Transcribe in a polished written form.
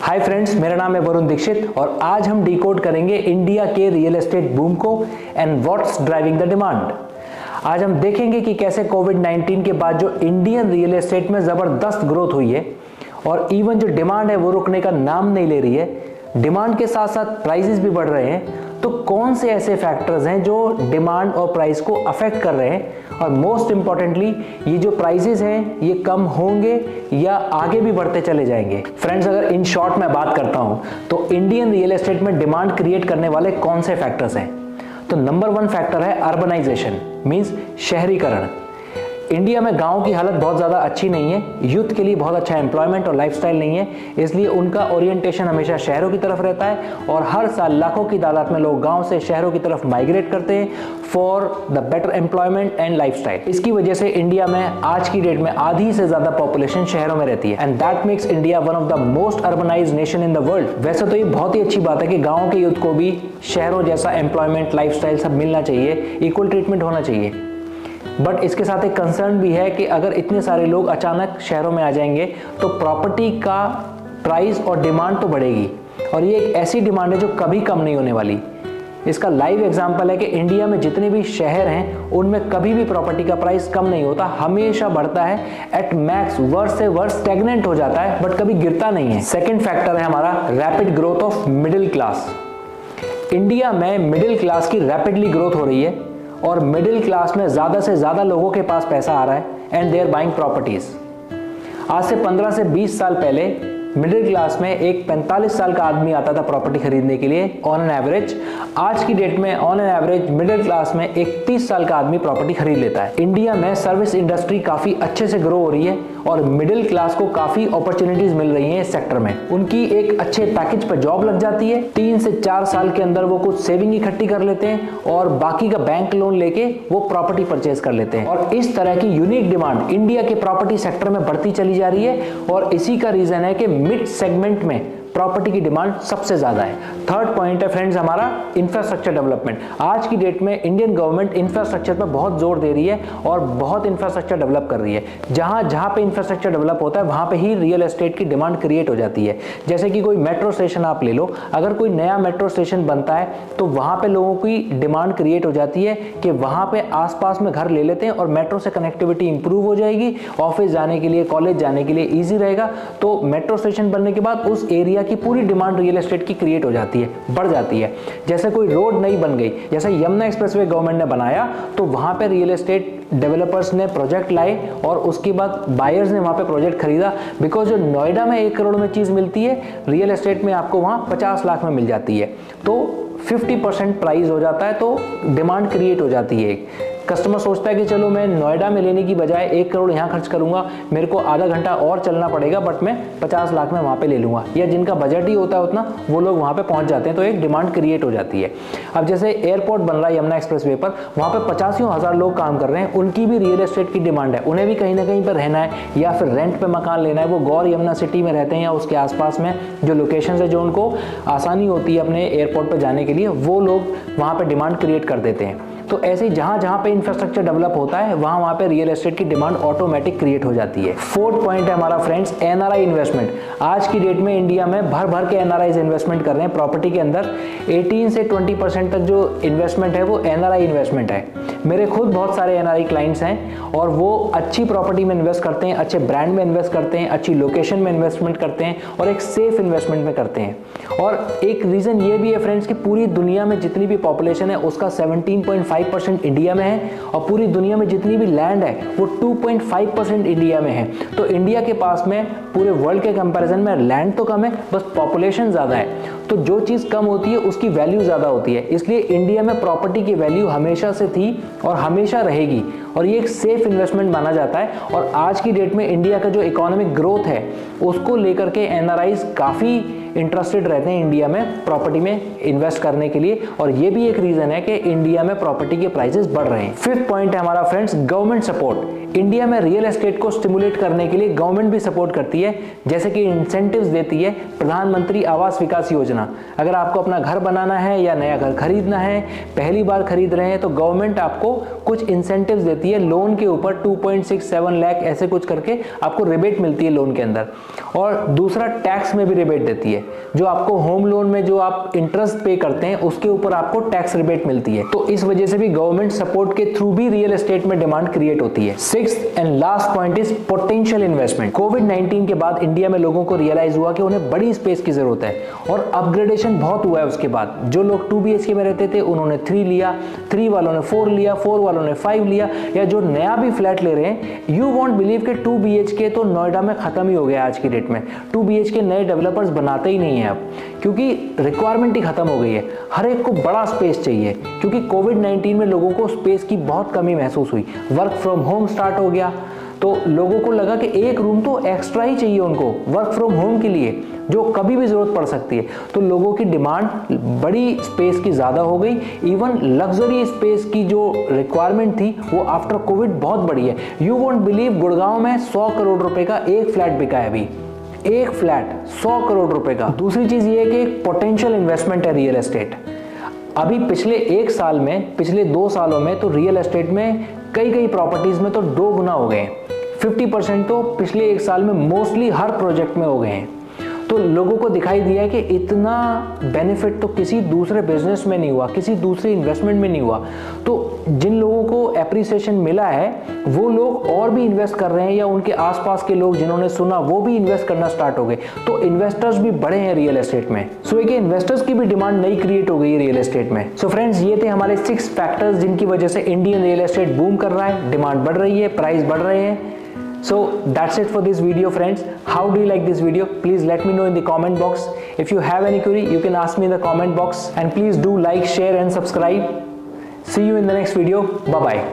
Hi friends, मेरा नाम है वरुण दीक्षित और आज हम डिकोड करेंगे इंडिया के रियल एस्टेट बूम को and what's driving the demand. आज हम देखेंगे कि कैसे कोविड-19 के बाद जो इंडियन रियल एस्टेट में जबरदस्त ग्रोथ हुई है और इवन जो डिमांड है वो रुकने का नाम नहीं ले रही है। डिमांड के साथ साथ प्राइसेस भी बढ़ रहे हैं, तो कौन से ऐसे फैक्टर्स हैं जो डिमांड और प्राइस को अफेक्ट कर रहे हैं और मोस्ट इंपॉर्टेंटली ये जो प्राइसेस हैं ये कम होंगे या आगे भी बढ़ते चले जाएंगे। फ्रेंड्स, अगर इन शॉर्ट में बात करता हूं तो इंडियन रियल एस्टेट में डिमांड क्रिएट करने वाले कौन से फैक्टर्स हैं, तो नंबर 1 फैक्टर है अर्बनाइजेशन, मींस शहरीकरण। इंडिया में गांव की हालत बहुत ज़्यादा अच्छी नहीं है, यूथ के लिए बहुत अच्छा एम्प्लॉयमेंट और लाइफस्टाइल नहीं है, इसलिए उनका ओरिएंटेशन हमेशा शहरों की तरफ रहता है और हर साल लाखों की तादाद में लोग गांव से शहरों की तरफ माइग्रेट करते हैं for the better employment and lifestyle. इसकी वजह से इंडिया में आज की डेट में आधी से ज़्यादा पॉपुलेशन शहरों में रहती है and that makes India one of the most urbanised nation in the world. वैसे तो ये बहुत ही अच्छी बात है कि गाँव के यूथ को भी शहरों जैसा एम्प्लॉयमेंट, लाइफस्टाइल सब मिलना चाहिए, इक्वल ट्रीटमेंट होना चाहिए, बट इसके साथ एक कंसर्न भी है कि अगर इतने सारे लोग अचानक शहरों में आ जाएंगे तो प्रॉपर्टी का प्राइस और डिमांड तो बढ़ेगी और ये एक ऐसी डिमांड है जो कभी कम नहीं होने वाली। इसका लाइव एग्जांपल है कि इंडिया में जितने भी शहर हैं उनमें कभी भी प्रॉपर्टी का प्राइस कम नहीं होता, हमेशा बढ़ता है, एट मैक्स वर्ष से वर्ष स्टैग्नेंट हो जाता है बट कभी गिरता नहीं है। सेकेंड फैक्टर है हमारा rapid growth of middle class. India में मिडिल क्लास की रैपिडली ग्रोथ हो रही है और मिडिल क्लास में ज़्यादा से ज़्यादा लोगों के पास पैसा आ रहा है and they are buying properties. आज से 15 से 20 साल पहले मिडिल क्लास में एक 45 साल का आदमी आता था प्रॉपर्टी खरीदने के लिए ऑन एन एवरेज। आज की डेट में on an average middle class में एक 30 साल का आदमी प्रॉपर्टी खरीद लेता है। इंडिया में सर्विस इंडस्ट्री काफ़ी अच्छे से ग्रो हो रही है और मिडिल क्लास को काफ़ी अपॉर्चुनिटीज मिल रही हैं इस सेक्टर में। उनकी एक अच्छे पैकेज पर जॉब लग जाती है, 3 से 4 साल के अंदर वो कुछ सेविंग इकट्ठी कर लेते हैं और बाकी का बैंक लोन लेके वो प्रॉपर्टी परचेज कर लेते हैं और इस तरह की यूनिक डिमांड इंडिया के प्रॉपर्टी सेक्टर में बढ़ती चली जा रही है और इसी का रीजन है कि मिड सेगमेंट में प्रॉपर्टी की डिमांड सबसे ज्यादा है। थर्ड पॉइंट है फ्रेंड्स हमारा इंफ्रास्ट्रक्चर डेवलपमेंट। आज की डेट में इंडियन गवर्नमेंट इंफ्रास्ट्रक्चर पर बहुत जोर दे रही है और बहुत इंफ्रास्ट्रक्चर डेवलप कर रही है। जहां पे इंफ्रास्ट्रक्चर डेवलप होता है वहां पे ही रियल एस्टेट की डिमांड क्रिएट हो जाती है। जैसे कि कोई मेट्रो स्टेशन आप ले लो, अगर कोई नया मेट्रो स्टेशन बनता है तो वहां पे लोगों की डिमांड क्रिएट हो जाती है कि वहां पे आसपास में घर ले लेते हैं और मेट्रो से कनेक्टिविटी इंप्रूव हो जाएगी, ऑफिस जाने के लिए, कॉलेज जाने के लिए ईजी रहेगा। तो मेट्रो स्टेशन बनने के बाद उस एरिया की पूरी डिमांड रियल एस्टेट की क्रिएट हो जाती है, बढ़ जाती है। जैसे कोई रोड नई बन गई, जैसे यमुना एक्सप्रेसवे गवर्नमेंट ने बनाया तो वहां पे रियल एस्टेट डेवलपर्स ने प्रोजेक्ट लाए और उसके बाद बायर्स ने वहां पे प्रोजेक्ट खरीदा। बिकॉज जो नोएडा में 1 करोड़ में चीज मिलती है, रियल एस्टेट में आपको वहां 50 लाख में मिल जाती है, तो 50% प्राइस हो जाता है, तो डिमांड क्रिएट हो जाती है। कस्टमर सोचता है कि चलो मैं नोएडा में लेने की बजाय 1 करोड़ यहाँ खर्च करूंगा, मेरे को आधा घंटा और चलना पड़ेगा बट मैं 50 लाख में वहाँ पे ले लूँगा, या जिनका बजट ही होता है उतना वो लोग वहाँ पे पहुँच जाते हैं, तो एक डिमांड क्रिएट हो जाती है। अब जैसे एयरपोर्ट बन रहा है यमुना एक्सप्रेसवे पर, वहाँ पे 85,000 लोग काम कर रहे हैं, उनकी भी रियल एस्टेट की डिमांड है, उन्हें भी कहीं ना कहीं पर रहना है या फिर रेंट पे मकान लेना है। वो गौर यमुना सिटी में रहते हैं या उसके आसपास में जो लोकेशन है जो उनको आसानी होती है अपने एयरपोर्ट पर जाने के लिए, वो लोग वहाँ पर डिमांड क्रिएट कर देते हैं। तो ऐसे ही जहां पे इंफ्रास्ट्रक्चर डेवलप होता है वहां पे रियल एस्टेट की डिमांड ऑटोमेटिक क्रिएट हो जाती है। फोर्थ पॉइंट है हमारा फ्रेंड्स एनआरआई इन्वेस्टमेंट। आज की डेट में इंडिया में भर के एनआरआईज इन्वेस्टमेंट कर रहे हैं प्रॉपर्टी के अंदर। 18 से 20% तक जो इन्वेस्टमेंट है वो एनआरआई इन्वेस्टमेंट है। मेरे खुद बहुत सारे एनआरआई क्लाइंट्स हैं और वो अच्छी प्रॉपर्टी में इन्वेस्ट करते हैं, अच्छे ब्रांड में इन्वेस्ट करते हैं, अच्छी लोकेशन में इन्वेस्टमेंट करते हैं और एक सेफ इन्वेस्टमेंट में करते हैं। और एक रीजन ये भी है फ्रेंड्स कि पूरी दुनिया में जितनी भी पॉपुलेशन है उसका 17.5% इंडिया में है और पूरी दुनिया में जितनी भी लैंड है वो 2.5% इंडिया में है। तो इंडिया के पास में पूरे वर्ल्ड के कंपैरिजन में लैंड तो कम है, बस पॉपुलेशन ज़्यादा है। तो जो चीज़ कम होती है उसकी वैल्यू ज़्यादा होती है, इसलिए इंडिया में प्रॉपर्टी की वैल्यू हमेशा से थी और हमेशा रहेगी और ये एक सेफ इन्वेस्टमेंट माना जाता है। और आज की डेट में इंडिया का जो इकोनॉमिक ग्रोथ है उसको लेकर के एनआरआईज काफ़ी इंटरेस्टेड रहते हैं इंडिया में प्रॉपर्टी में इन्वेस्ट करने के लिए और ये भी एक रीज़न है कि इंडिया में प्रॉपर्टी के प्राइसेस बढ़ रहे हैं। फिफ्थ पॉइंट है हमारा फ्रेंड्स गवर्नमेंट सपोर्ट। इंडिया में रियल एस्टेट को स्टिमुलेट करने के लिए गवर्नमेंट भी सपोर्ट करती है, जैसे कि इंसेंटिव्स देती है प्रधानमंत्री आवास विकास योजना। अगर आपको अपना घर बनाना है या नया घर खरीदना है, पहली बार खरीद रहे हैं, तो गवर्नमेंट आपको कुछ इंसेंटिव्स देती है लोन के ऊपर 2.67 लाख ऐसे कुछ करके आपको रिबेट मिलती है लोन के अंदर। और दूसरा टैक्स में भी रिबेट देती है, जो आपको होम लोन में जो आप इंटरेस्ट पे करते हैं उसके ऊपर आपको टैक्स रिबेट मिलती है। तो इस वजह से भी गवर्नमेंट सपोर्ट के थ्रू भी रियल एस्टेट में डिमांड क्रिएट होती है। Sixth and last point is potential investment. कोविड-19 के बाद इंडिया में लोगों को रियलाइज हुआ कि उन्हें बड़ी स्पेस की जरूरत है और अपग्रेडेशन बहुत हुआ है। उसके बाद जो लोग 2 BHK में रहते थे उन्होंने 3 लिया, 3 वालों ने 4 लिया, 4 वालों ने 5 लिया, या जो नया भी फ्लैट ले रहे हैं, यू वॉन्ट बिलीव कि 2 BHK तो नोएडा में खत्म ही हो गया आज की डेट में। 2 BHK नए डेवलपर्स बनाते ही नहीं है अब, क्योंकि रिक्वायरमेंट ही खत्म हो गई है। हर एक को बड़ा स्पेस चाहिए, क्योंकि कोविड-19 में लोगों को स्पेस की बहुत कमी महसूस हुई। वर्क फ्रॉम होम स्टार्ट हो गया, तो लोगों को लगा कि एक रूम तो एक्स्ट्रा ही चाहिए उनको वर्क फ्रॉम होम के लिए, जो कभी भी जरूरत पड़ सकती है। तो लोगों की डिमांड बड़ी स्पेस की ज्यादा हो गई। इवन लग्जरी स्पेस की जो रिक्वायरमेंट थी वो आफ्टर कोविड बहुत बड़ी है। यू वोंट बिलीव, गुड़गांव में 100 करोड़ रुपए का एक फ्लैट बिका है अभी, एक फ्लैट 100 करोड़ रुपए का। दूसरी चीज ये है कि एक पोटेंशियल इन्वेस्टमेंट है रियल एस्टेट। अभी पिछले 1 साल में, पिछले 2 सालों में तो रियल एस्टेट में कई प्रॉपर्टीज में तो 2 गुना हो गए। 50% तो पिछले 1 साल में मोस्टली हर प्रोजेक्ट में हो गए हैं। तो लोगों को दिखाई दिया है कि इतना बेनिफिट तो किसी दूसरे बिजनेस में नहीं हुआ, किसी दूसरे इन्वेस्टमेंट में नहीं हुआ। तो जिन लोगों को एप्रिसिएशन मिला है वो लोग और भी इन्वेस्ट कर रहे हैं, या उनके आसपास के लोग जिन्होंने सुना वो भी इन्वेस्ट करना स्टार्ट हो गए। तो इन्वेस्टर्स भी बढ़े हैं रियल एस्टेट में। सो एक इन्वेस्टर्स की भी डिमांड नई क्रिएट हो गई है रियल एस्टेट में। सो फ्रेंड्स, ये थे हमारे 6 फैक्टर्स जिनकी वजह से इंडियन रियल एस्टेट बूम कर रहा है, डिमांड बढ़ रही है, प्राइस बढ़ रहे हैं। So that's it for this video, friends. How do you like this video? Please let me know in the comment box. If you have any query, you can ask me in the comment box, and please do like, share and subscribe. See you in the next video. Bye bye.